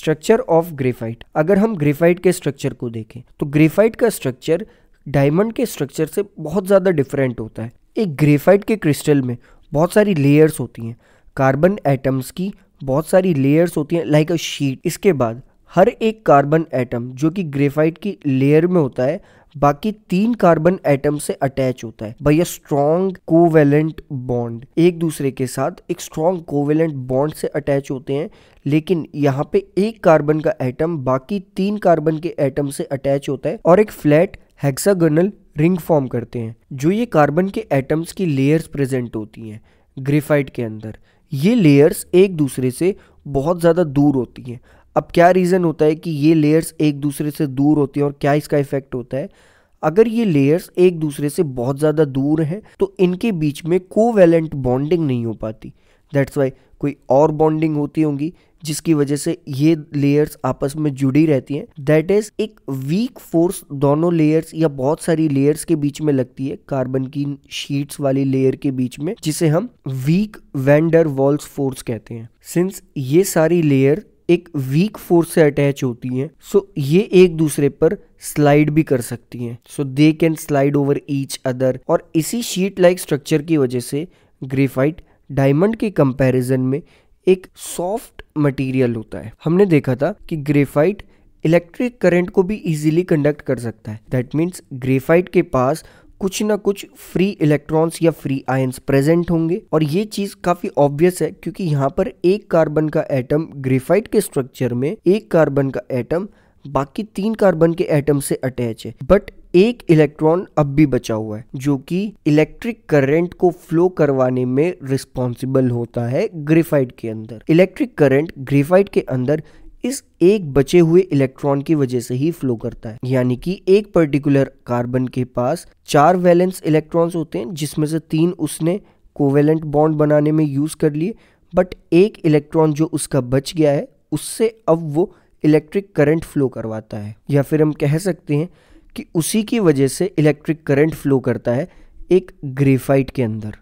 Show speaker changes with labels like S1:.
S1: Structure of graphite. अगर हम graphite के स्ट्रक्चर को देखें तो ग्रेफाइट का स्ट्रक्चर डायमंड के स्ट्रक्चर से बहुत ज़्यादा डिफरेंट होता है। एक ग्रेफाइट के क्रिस्टल में बहुत सारी लेयर्स होती हैं, कार्बन एटम्स की बहुत सारी लेयर्स होती हैं लाइक अ शीट। इसके बाद हर एक कार्बन एटम जो कि ग्रेफाइट की लेयर में होता है बाकी 3 कार्बन एटम से अटैच होता है by a strong covalent bond. एक दूसरे के साथ एक स्ट्रॉन्ग कोवेलेंट बॉन्ड से अटैच होते हैं, लेकिन यहाँ पे एक कार्बन का एटम बाकी 3 कार्बन के एटम से अटैच होता है और एक फ्लैट हेक्सागोनल रिंग फॉर्म करते हैं। जो ये कार्बन के एटम्स की लेयर्स प्रेजेंट होती हैं ग्रेफाइट के अंदर, ये लेयर्स एक दूसरे से बहुत ज़्यादा दूर होती हैं। अब क्या रीज़न होता है कि ये लेयर्स एक दूसरे से दूर होती हैं और क्या इसका इफेक्ट होता है? अगर ये लेयर्स एक दूसरे से बहुत ज़्यादा दूर हैं तो इनके बीच में कोवैलेंट बॉन्डिंग नहीं हो पाती। दैट्स वाई कोई और बॉन्डिंग होती होंगी जिसकी वजह से ये लेयर्स आपस में जुड़ी रहती हैं। दैट इज एक वीक फोर्स दोनों लेयर्स या बहुत सारी लेयर्स के बीच में लगती है, कार्बन की शीट्स वाली लेयर के बीच में, जिसे हम weak van der Waals force कहते हैं। सिंस ये सारी लेयर एक वीक फोर्स से अटैच होती हैं, सो ये एक दूसरे पर स्लाइड भी कर सकती हैं। So they can slide over each other. और इसी शीट लाइक स्ट्रक्चर की वजह से ग्रेफाइट डायमंड के कंपैरिजन में एक सॉफ्ट मटेरियल होता है। हमने देखा था कि ग्रेफाइट इलेक्ट्रिक करंट को भी इजीली कंडक्ट कर सकता है। दैट मीन्स ग्रेफाइट के पास कुछ ना कुछ फ्री इलेक्ट्रॉन्स या फ्री आयंस प्रेजेंट होंगे, और ये चीज काफी ऑब्वियस है क्योंकि यहाँ पर एक कार्बन का एटम ग्रेफाइट के स्ट्रक्चर में एक कार्बन का एटम बाकी 3 कार्बन के एटम से अटैच है, बट एक इलेक्ट्रॉन अब भी बचा हुआ है जो कि इलेक्ट्रिक करंट को फ्लो करवाने में रिस्पॉन्सिबल होता है ग्रेफाइट के अंदर। इलेक्ट्रिक करंट ग्रेफाइट के अंदर इस एक बचे हुए इलेक्ट्रॉन की वजह से ही फ्लो करता है। यानी कि एक पर्टिकुलर कार्बन के पास 4 वैलेंस इलेक्ट्रॉन्स होते हैं जिसमें से 3 उसने कोवेलेंट बॉन्ड बनाने में यूज कर लिए, बट एक इलेक्ट्रॉन जो उसका बच गया है उससे अब वो इलेक्ट्रिक करंट फ्लो करवाता है, या फिर हम कह सकते हैं कि उसी की वजह से इलेक्ट्रिक करंट फ्लो करता है एक ग्रेफाइट के अंदर।